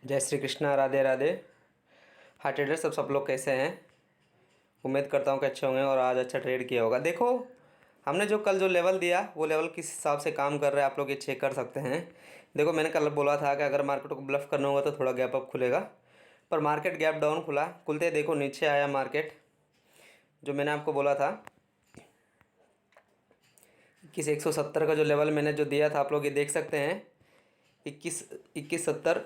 जय श्री कृष्णा, राधे राधे। हाँ ट्रेडर सब लोग कैसे हैं? उम्मीद करता हूँ कि अच्छे होंगे और आज अच्छा ट्रेड किया होगा। देखो, हमने जो कल जो लेवल दिया वो लेवल किस हिसाब से काम कर रहा है आप लोग ये चेक कर सकते हैं। देखो, मैंने कल बोला था कि अगर मार्केट को ब्लफ करना होगा तो थोड़ा गैप अप खुलेगा, पर मार्केट गैप डाउन खुला। खुलते देखो नीचे आया मार्केट। जो मैंने आपको बोला था 21,170 का जो लेवल मैंने जो दिया था आप लोग ये देख सकते हैं। 21,70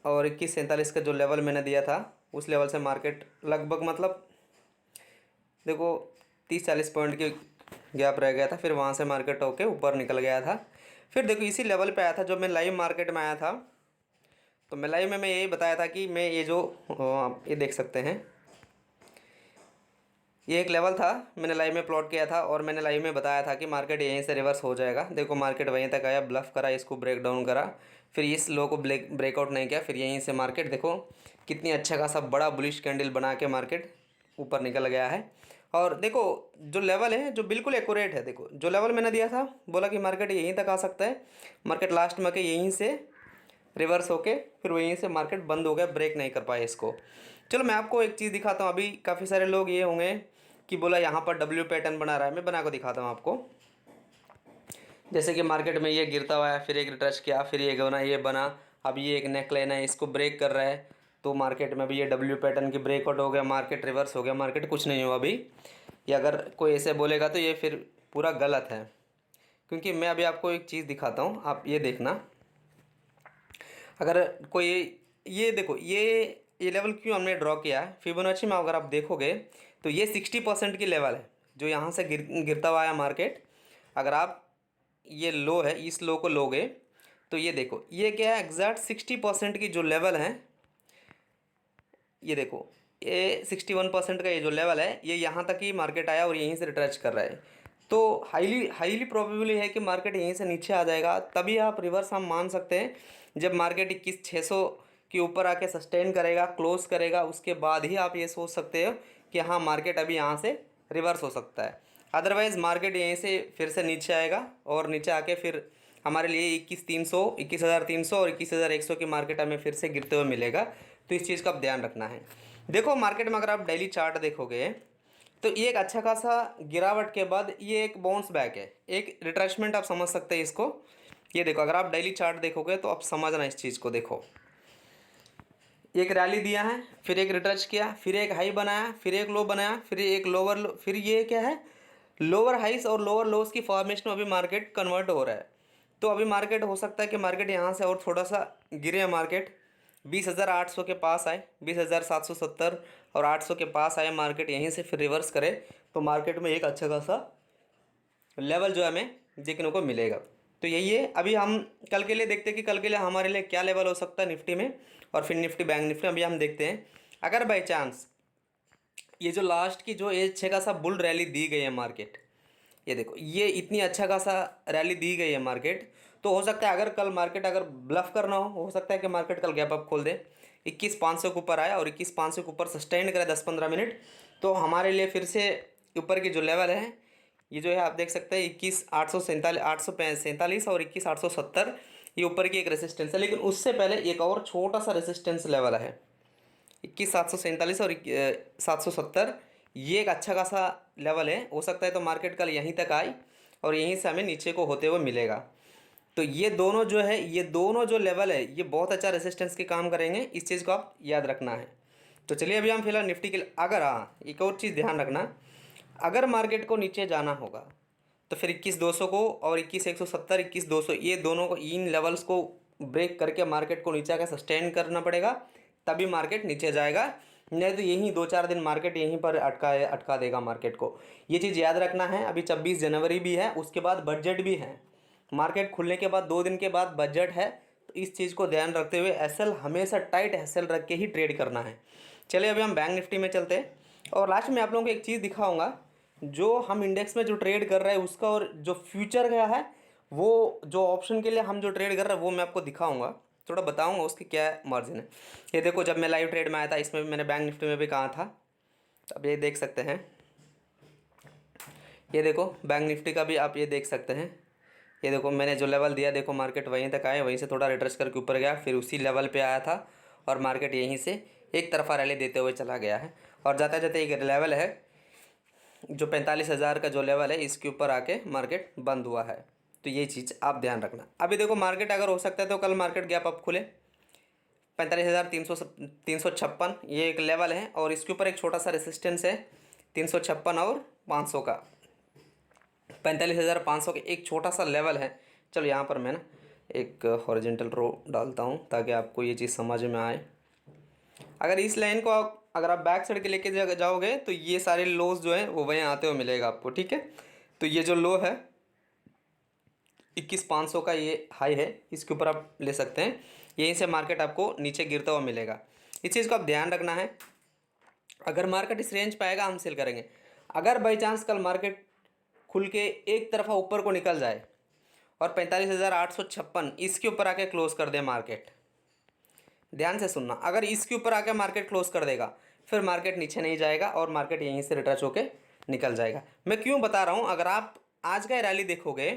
और 21,47 का जो लेवल मैंने दिया था उस लेवल से मार्केट लगभग मतलब देखो 30-40 पॉइंट की गैप रह गया था। फिर वहाँ से मार्केट होके ऊपर निकल गया था। फिर देखो इसी लेवल पे आया था। जब मैं लाइव मार्केट में आया था तो मैं लाइव में मैं यही बताया था कि मैं ये जो आप ये देख सकते हैं, ये एक लेवल था। मैंने लाइव में प्लॉट किया था और मैंने लाइव में बताया था कि मार्केट यहीं से रिवर्स हो जाएगा। देखो मार्केट वहीं तक आया, ब्लफ करा, इसको ब्रेक डाउन करा, फिर इस लो को ब्रेकआउट नहीं किया। फिर यहीं से मार्केट देखो कितनी अच्छा खासा बड़ा बुलिश कैंडल बना के मार्केट ऊपर निकल गया है। और देखो जो लेवल है जो बिल्कुल एक्यूरेट है। देखो जो लेवल मैंने दिया था, बोला कि मार्केट यहीं तक आ सकता है, मार्केट लास्ट में के यहीं से रिवर्स होके फिर वहीं से मार्केट बंद हो गया, ब्रेक नहीं कर पाए इसको। चलो मैं आपको एक चीज़ दिखाता हूँ। अभी काफ़ी सारे लोग ये होंगे कि बोला यहाँ पर डब्ल्यू पैटर्न बना रहा है, मैं बना को दिखाता हूँ आपको। जैसे कि मार्केट में ये गिरता हुआ है, फिर एक रिट्रेस किया, फिर ये बना, अब ये एक नेक लाइन है, इसको ब्रेक कर रहा है। तो मार्केट में भी ये डब्ल्यू पैटर्न की ब्रेकआउट हो गया, मार्केट रिवर्स हो गया, मार्केट कुछ नहीं हुआ अभी। ये अगर कोई ऐसे बोलेगा तो ये फिर पूरा गलत है, क्योंकि मैं अभी आपको एक चीज़ दिखाता हूँ, आप ये देखना। अगर कोई ये देखो ये लेवल क्यों हमने ड्रॉ किया है फिबोनाची में, अगर आप देखोगे तो ये 60% की लेवल है जो यहाँ से गिरता हुआ आया मार्केट। अगर आप ये लो है, इस लो को लोगे तो ये देखो ये क्या है, एग्जैक्ट 60% की जो लेवल है। ये देखो ये 61% का ये जो लेवल है, ये यहाँ तक ही मार्केट आया और यहीं से रिट्रेच कर रहा है। तो हाईली हाईली प्रोबेबली है कि मार्केट यहीं से नीचे आ जाएगा। तभी आप रिवर्स हम मान सकते हैं जब मार्केट 21,600 के ऊपर आके सस्टेन करेगा, क्लोज करेगा, उसके बाद ही आप ये सोच सकते हो कि हाँ मार्केट अभी यहाँ से रिवर्स हो सकता है। अदरवाइज़ मार्केट यहीं से फिर से नीचे आएगा और नीचे आके फिर हमारे लिए 21,300 और 21,100 की मार्केट हमें फिर से गिरते हुए मिलेगा। तो इस चीज़ का आप ध्यान रखना है। देखो मार्केट में अगर आप डेली चार्ट देखोगे तो ये एक अच्छा खासा गिरावट के बाद ये एक बाउंस बैक है, एक रिट्रेसमेंट आप समझ सकते हैं इसको। ये देखो अगर आप डेली चार्ट देखोगे तो आप समझना इस चीज़ को। देखो एक रैली दिया है, फिर एक रिट्रेस किया, फिर एक हाई बनाया, फिर एक लो बनाया, फिर एक लोअर लो, फिर ये क्या है, लोअर हाइस और लोअर लोस की फॉर्मेशन में अभी मार्केट कन्वर्ट हो रहा है। तो अभी मार्केट हो सकता है कि मार्केट यहाँ से और थोड़ा सा गिरे, मार्केट 20,800 के पास आए, 20,770 और 800 के पास आए, मार्केट यहीं से फिर रिवर्स करे तो मार्केट में एक अच्छा खासा लेवल जो है हमें देखने को मिलेगा। तो यही है। अभी हम कल के लिए देखते हैं कि कल के लिए हमारे लिए क्या लेवल हो सकता है निफ्टी में और फिर निफ्टी बैंक निफ्टी अभी हम देखते हैं। अगर बाई चांस ये जो लास्ट की जो एक छः खासा बुल रैली दी गई है मार्केट, ये देखो ये इतनी अच्छा खासा रैली दी गई है मार्केट, तो हो सकता है अगर कल मार्केट अगर ब्लफ करना हो सकता है कि मार्केट कल गैप अप खोल दे, 21,500 के ऊपर आया और 21,500 के ऊपर सस्टेन करे 10-15 मिनट, तो हमारे लिए फिर से ऊपर की जो लेवल है ये जो है आप देख सकते हैं 21,847 और 21,870, ये ऊपर की एक रेसिस्टेंस है। लेकिन उससे पहले एक और छोटा सा रेसिस्टेंस लेवल है 21,747 और 770, ये एक अच्छा खासा लेवल है। हो सकता है तो मार्केट कल यहीं तक आए और यहीं से हमें नीचे को होते हुए मिलेगा। तो ये दोनों जो है, ये दोनों जो लेवल है ये बहुत अच्छा रेसिस्टेंस के काम करेंगे, इस चीज़ को आप याद रखना है। तो चलिए अभी हम फिलहाल निफ्टी के लिए, अगर हाँ एक और चीज़ ध्यान रखना, अगर मार्केट को नीचे जाना होगा तो फिर 21,200 को और 21,170 21,200 ये दोनों को, इन लेवल्स को ब्रेक करके मार्केट को नीचे आकर सस्टेन करना पड़ेगा, तभी मार्केट नीचे जाएगा। नहीं तो यहीं 2-4 दिन मार्केट यहीं पर अटका देगा मार्केट को। ये चीज़ याद रखना है। अभी 26 जनवरी भी है, उसके बाद बजट भी है, मार्केट खुलने के बाद 2 दिन के बाद बजट है। तो इस चीज़ को ध्यान रखते हुए एसएल हमेशा टाइट एसएल रख के ही ट्रेड करना है। चलिए अभी हम बैंक निफ्टी में चलते हैं और लास्ट में आप लोगों को एक चीज़ दिखाऊंगा। जो हम इंडेक्स में जो ट्रेड कर रहे हैं उसका और जो फ्यूचर गया है, वो जो ऑप्शन के लिए हम जो ट्रेड कर रहे हैं वो मैं आपको दिखाऊंगा, थोड़ा बताऊंगा उसकी क्या मार्जिन है। ये देखो जब मैं लाइव ट्रेड में आया था इसमें भी मैंने बैंक निफ्टी में भी कहा था, अब ये देख सकते हैं। ये देखो बैंक निफ्टी का भी आप ये देख सकते हैं। ये देखो मैंने जो लेवल दिया, देखो मार्केट वहीं तक आया, वहीं से थोड़ा रिट्रेस करके ऊपर गया, फिर उसी लेवल पे आया था और मार्केट यहीं से एक तरफा रैली देते हुए चला गया है और जाते जाते एक लेवल है जो 45,000 का जो लेवल है इसके ऊपर आके मार्केट बंद हुआ है। तो ये चीज़ आप ध्यान रखना। अभी देखो मार्केट अगर हो सकता है तो कल मार्केट गैप अप खुले 45,356 ये एक लेवल है और इसके ऊपर एक छोटा सा रेसिस्टेंस है 356 और 500 का। 45,500 के एक छोटा सा लेवल है। चलो यहाँ पर मैं ना एक हॉरिजॉन्टल रो डालता हूँ ताकि आपको ये चीज़ समझ में आए। अगर इस लाइन को अगर आप बैक साइड के लेके जाओगे तो ये सारे लोज जो है वो वहीं आते हुए मिलेगा आपको, ठीक है। तो ये जो लो है 21,500 का ये हाई है, इसके ऊपर आप ले सकते हैं। यहीं से मार्केट आपको नीचे गिरता हुआ मिलेगा। इस चीज़ को आप ध्यान रखना है। अगर मार्केट इस रेंज पे आएगा हम सेल करेंगे। अगर बाई चांस कल मार्केट खुल के एक तरफा ऊपर को निकल जाए और 45,856 इसके ऊपर आके क्लोज कर दे मार्केट, ध्यान से सुनना, अगर इसके ऊपर आके मार्केट क्लोज कर देगा फिर मार्केट नीचे नहीं जाएगा और मार्केट यहीं से रिट्रेस होके निकल जाएगा। मैं क्यों बता रहा हूँ, अगर आप आज का रैली देखोगे,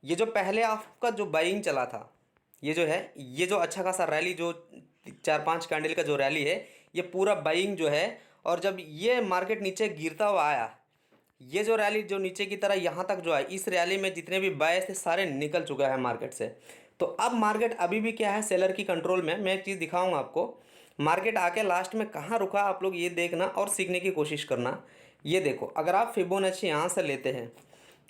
ये जो पहले आपका जो बाइंग चला था, ये जो है, ये जो अच्छा खासा रैली जो 4-5 कैंडल का जो रैली है, ये पूरा बाइंग जो है, और जब ये मार्केट नीचे गिरता हुआ आया, ये जो रैली जो नीचे की तरह यहाँ तक जो है, इस रैली में जितने भी बायर्स थे सारे निकल चुका है मार्केट से। तो अब मार्केट अभी भी क्या है, सेलर की कंट्रोल में। मैं एक चीज़ दिखाऊंगा आपको, मार्केट आके लास्ट में कहाँ रुका, आप लोग ये देखना और सीखने की कोशिश करना। ये देखो, अगर आप फिबोनाची यहाँ से लेते हैं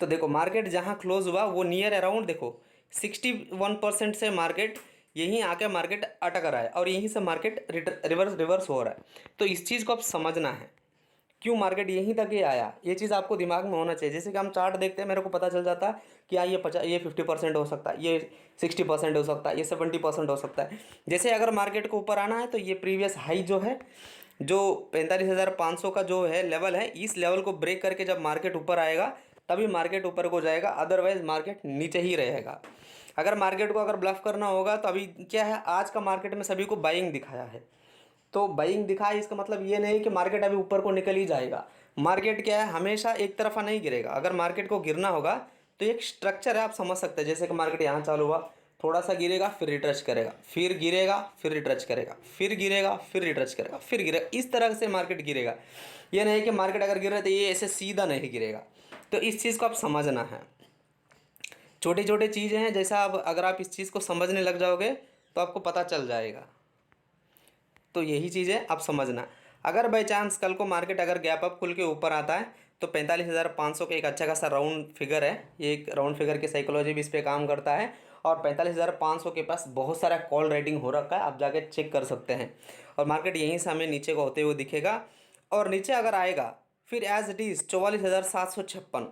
तो देखो मार्केट जहाँ क्लोज हुआ वो नियर अराउंड देखो 61% से मार्केट यहीं आके मार्केट अटक रहा है और यहीं से मार्केट रिवर्स हो रहा है। तो इस चीज़ को आप समझना है, क्यों मार्केट यहीं तक ही आया, ये चीज़ आपको दिमाग में होना चाहिए। जैसे कि हम चार्ट देखते हैं, मेरे को पता चल जाता है कि हाँ ये 50% हो सकता है, ये 60% हो सकता है, ये 70% हो सकता है। जैसे अगर मार्केट को ऊपर आना है तो ये प्रीवियस हाई जो है, जो 45,500 का जो है लेवल है, इस लेवल को ब्रेक करके जब मार्केट ऊपर आएगा तभी मार्केट ऊपर को जाएगा, अदरवाइज मार्केट नीचे ही रहेगा। अगर मार्केट को अगर ब्लफ करना होगा तो अभी क्या है, आज का मार्केट में सभी को बाइंग दिखाया है। तो बाइंग दिखाए इसका मतलब ये नहीं कि मार्केट अभी ऊपर को निकल ही जाएगा। मार्केट क्या है, हमेशा एक तरफा नहीं गिरेगा। अगर मार्केट को गिरना होगा तो एक स्ट्रक्चर है, आप समझ सकते हैं। जैसे कि मार्केट यहाँ चालू हुआ, थोड़ा सा गिरेगा फिर रिट्रेस करेगा, फिर गिरेगा फिर रिट्रेस करेगा, फिर गिरेगा फिर रिट्रेस करेगा, फिर गिरेगा, इस तरह से मार्केट गिरेगा। ये नहीं कि मार्केट अगर गिर रहा है तो ये ऐसे सीधा नहीं गिरेगा। तो इस चीज़ को आप समझना है। छोटे छोटे चीज़ें हैं, जैसा आप अगर आप इस चीज़ को समझने लग जाओगे तो आपको पता चल जाएगा। तो यही चीज़ें आप समझना। अगर बाई चांस कल को मार्केट अगर गैप अप खुल के ऊपर आता है तो 45,500 का एक अच्छा खासा राउंड फिगर है। ये एक राउंड फिगर की साइकोलॉजी भी इस पर काम करता है और 45,500 के पास बहुत सारा कॉल रेटिंग हो रखा है, आप जाके चेक कर सकते हैं। और मार्केट यहीं से हमें नीचे को होते हुए दिखेगा और नीचे अगर आएगा फिर एज इट इज़ 44,756,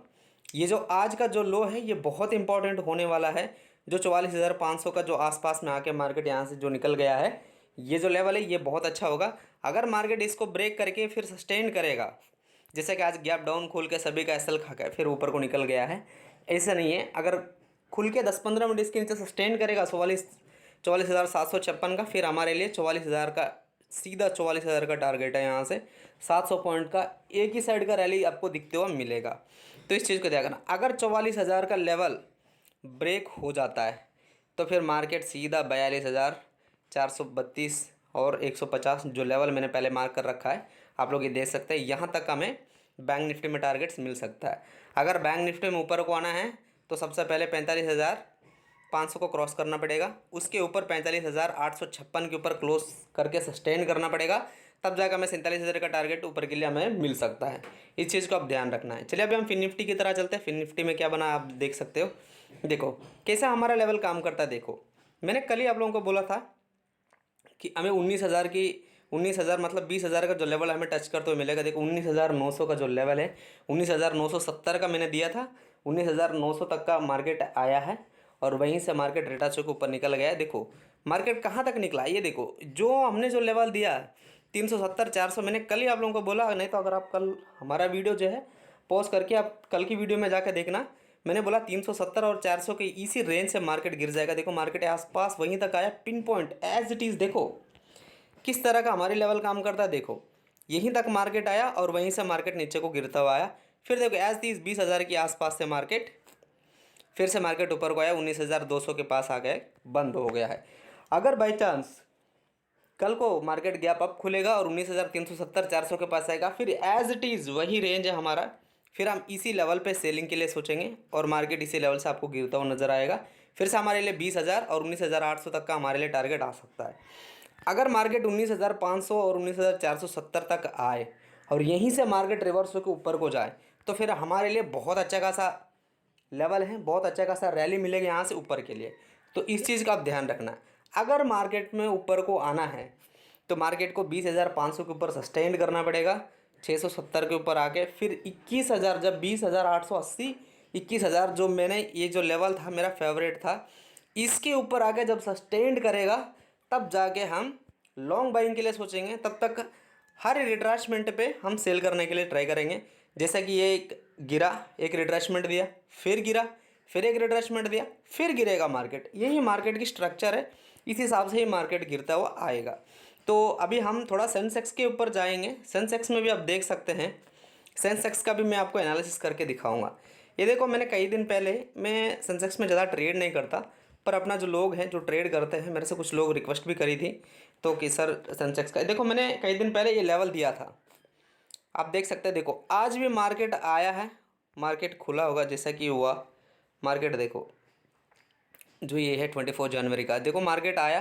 ये जो आज का जो लो है ये बहुत इंपॉर्टेंट होने वाला है। जो 44,500 का जो आसपास में आके मार्केट यहाँ से जो निकल गया है, ये जो लेवल है ये बहुत अच्छा होगा। अगर मार्केट इसको ब्रेक करके फिर सस्टेन करेगा, जैसे कि आज गैप डाउन खोल के सभी का एसएल खा के फिर ऊपर को निकल गया है, ऐसा नहीं है। अगर खुल के 10-15 मिनट इसके नीचे सस्टेन करेगा 44,756 का, फिर हमारे लिए 44,000 का सीधा 44,000 का टारगेट है। यहाँ से 700 पॉइंट का एक ही साइड का रैली आपको दिखते हुआ मिलेगा। तो इस चीज़ को ध्यान रखना। अगर 44,000 का लेवल ब्रेक हो जाता है तो फिर मार्केट सीधा 42,432 और 150 जो लेवल मैंने पहले मार्क कर रखा है, आप लोग ये देख सकते हैं। यहाँ तक हमें बैंक निफ्टी में टारगेट्स मिल सकता है। अगर बैंक निफ्टी में ऊपर को आना है तो सबसे पहले 45,500 को क्रॉस करना पड़ेगा, उसके ऊपर 45,856 के ऊपर क्लोज करके सस्टेन करना पड़ेगा, तब जाकर हमें 47,000 का टारगेट ऊपर के लिए हमें मिल सकता है। इस चीज़ को आप ध्यान रखना है। चलिए अभी हम फिन निफ्टी की तरह चलते हैं। फिन निफ्टी में क्या बना आप देख सकते हो। देखो कैसा हमारा लेवल काम करता है। देखो मैंने कल ही आप लोगों को बोला था कि हमें 19,000 मतलब 20,000 का जो लेवल हमें टच करते हुए मिलेगा। देखो 19,900 का जो लेवल है, 19,970 का मैंने दिया था, 19,900 तक का मार्केट आया है और वहीं से मार्केट रेटाचो के ऊपर निकल गया है। देखो मार्केट कहाँ तक निकला, ये देखो जो हमने जो लेवल दिया 370-400, मैंने कल ही आप लोगों को बोला। नहीं तो अगर आप कल हमारा वीडियो जो है पॉज करके आप कल की वीडियो में जाकर देखना, मैंने बोला 370 और 400 के इसी रेंज से मार्केट गिर जाएगा। देखो मार्केट आसपास वहीं तक आया, pinpoint as it is. देखो किस तरह का हमारे लेवल काम करता है। देखो यहीं तक मार्केट आया और वहीं से मार्केट नीचे को गिरता हुआ आया। फिर देखो एज इट इज़ 20,000 के आसपास से मार्केट फिर से मार्केट ऊपर को आया, 19,200 के पास आ गया, बंद हो गया है। अगर बाई चांस कल को मार्केट गैप अप खुलेगा और 19,370 400 के पास आएगा, फिर एज इट इज़ वही रेंज है हमारा, फिर हम इसी लेवल पे सेलिंग के लिए सोचेंगे और मार्केट इसी लेवल से आपको गिरता हुआ नजर आएगा। फिर से हमारे लिए 20,000 और 19,800 तक का हमारे लिए टारगेट आ सकता है। अगर मार्केट 19,500 और 19,470 तक आए और यहीं से मार्केट रिवर्स होकर ऊपर को जाए तो फिर हमारे लिए बहुत अच्छा खासा लेवल है, बहुत अच्छा खासा रैली मिलेगा यहाँ से ऊपर के लिए। तो इस चीज़ का आप ध्यान रखना। अगर मार्केट में ऊपर को आना है तो मार्केट को 20,500 के ऊपर सस्टेन करना पड़ेगा, 670 के ऊपर आके फिर 21,000, जब 20,880 21,000 जो मैंने ये जो लेवल था मेरा फेवरेट था, इसके ऊपर आके जब सस्टेन करेगा तब जाके हम लॉन्ग बाइंग के लिए सोचेंगे। तब तक हर रिट्रेसमेंट पे हम सेल करने के लिए ट्राई करेंगे। जैसा कि ये एक गिरा, एक रिट्रेसमेंट दिया, फिर गिरा, फिर एक रिट्रेसमेंट दिया, फिर गिरेगा मार्केट। यही मार्केट की स्ट्रक्चर है, इस हिसाब से ही मार्केट गिरता हुआ आएगा। तो अभी हम थोड़ा सेंसेक्स के ऊपर जाएंगे। सेंसेक्स में भी आप देख सकते हैं, सेंसेक्स का भी मैं आपको एनालिसिस करके दिखाऊंगा। ये देखो, मैंने कई दिन पहले, मैं सेंसेक्स में ज़्यादा ट्रेड नहीं करता, पर अपना जो लोग हैं जो ट्रेड करते हैं, मेरे से कुछ लोग रिक्वेस्ट भी करी थी तो कि सर सेंसेक्स का देखो, मैंने कई दिन पहले ये लेवल दिया था, आप देख सकते हैं। देखो आज भी मार्केट आया है, मार्केट खुला होगा जैसा कि हुआ। मार्केट देखो, जो ये है 24 जनवरी का, देखो मार्केट आया,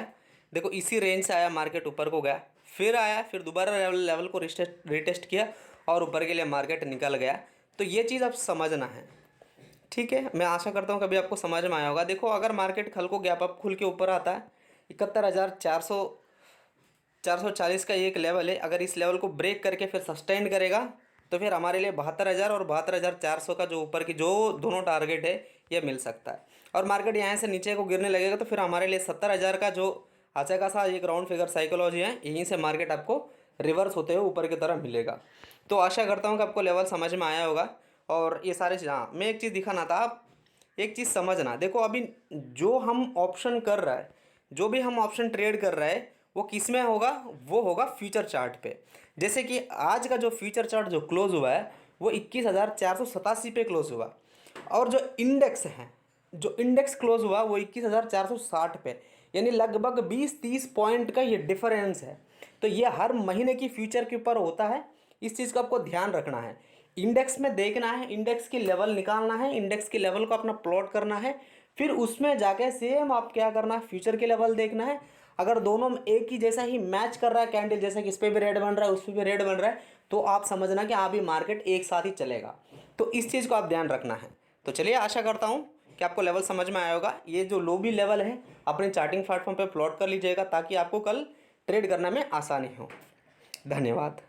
देखो इसी रेंज से आया, मार्केट ऊपर को गया, फिर आया, फिर दोबारा लेवल को रिटेस्ट किया और ऊपर के लिए मार्केट निकल गया। तो ये चीज़ आप समझना है, ठीक है। मैं आशा करता हूँ कभी आपको समझ में आया होगा। देखो अगर मार्केट कल को गैप अप खुल के ऊपर आता है, 71,440 का एक लेवल है, अगर इस लेवल को ब्रेक करके फिर सस्टेन करेगा तो फिर हमारे लिए 72,000 और 72,400 का जो ऊपर की जो दोनों टारगेट है ये मिल सकता है। और मार्केट यहाँ से नीचे को गिरने लगेगा तो फिर हमारे लिए 70,000 का जो अच्छा खासा एक राउंड फिगर साइकोलॉजी है, यहीं से मार्केट आपको रिवर्स होते हुए ऊपर की तरफ मिलेगा। तो आशा करता हूँ कि आपको लेवल समझ में आया होगा। और ये सारे चीज़, हाँ मैं एक चीज़ दिखाना था, आप एक चीज़ समझना। देखो अभी जो हम ऑप्शन कर रहा है, जो भी हम ऑप्शन ट्रेड कर रहा है वो किस में होगा, वो होगा फ्यूचर चार्ट पे। जैसे कि आज का जो फ्यूचर चार्ट जो क्लोज हुआ है वो 21,487 पे क्लोज हुआ, और जो इंडेक्स है, जो इंडेक्स क्लोज हुआ वो 21,460 पे, यानी लगभग 20-30 पॉइंट का ये डिफरेंस है। तो ये हर महीने की फ्यूचर के ऊपर होता है, इस चीज़ का आपको ध्यान रखना है। इंडेक्स में देखना है, इंडेक्स की लेवल निकालना है, इंडेक्स की लेवल को अपना प्लॉट करना है, फिर उसमें जाके सेम आप क्या करना है, फ्यूचर के लेवल देखना है। अगर दोनों में एक ही जैसा ही मैच कर रहा है कैंडल, जैसा कि इस पर भी रेड बन रहा है उस पर भी रेड बन रहा है, तो आप समझना कि अभी मार्केट एक साथ ही चलेगा। तो इस चीज़ को आप ध्यान रखना है। तो चलिए, आशा करता हूँ कि आपको लेवल समझ में आया होगा। ये जो लो भी लेवल है अपने चार्टिंग प्लेटफॉर्म पे प्लॉट कर लीजिएगा ताकि आपको कल ट्रेड करने में आसानी हो। धन्यवाद।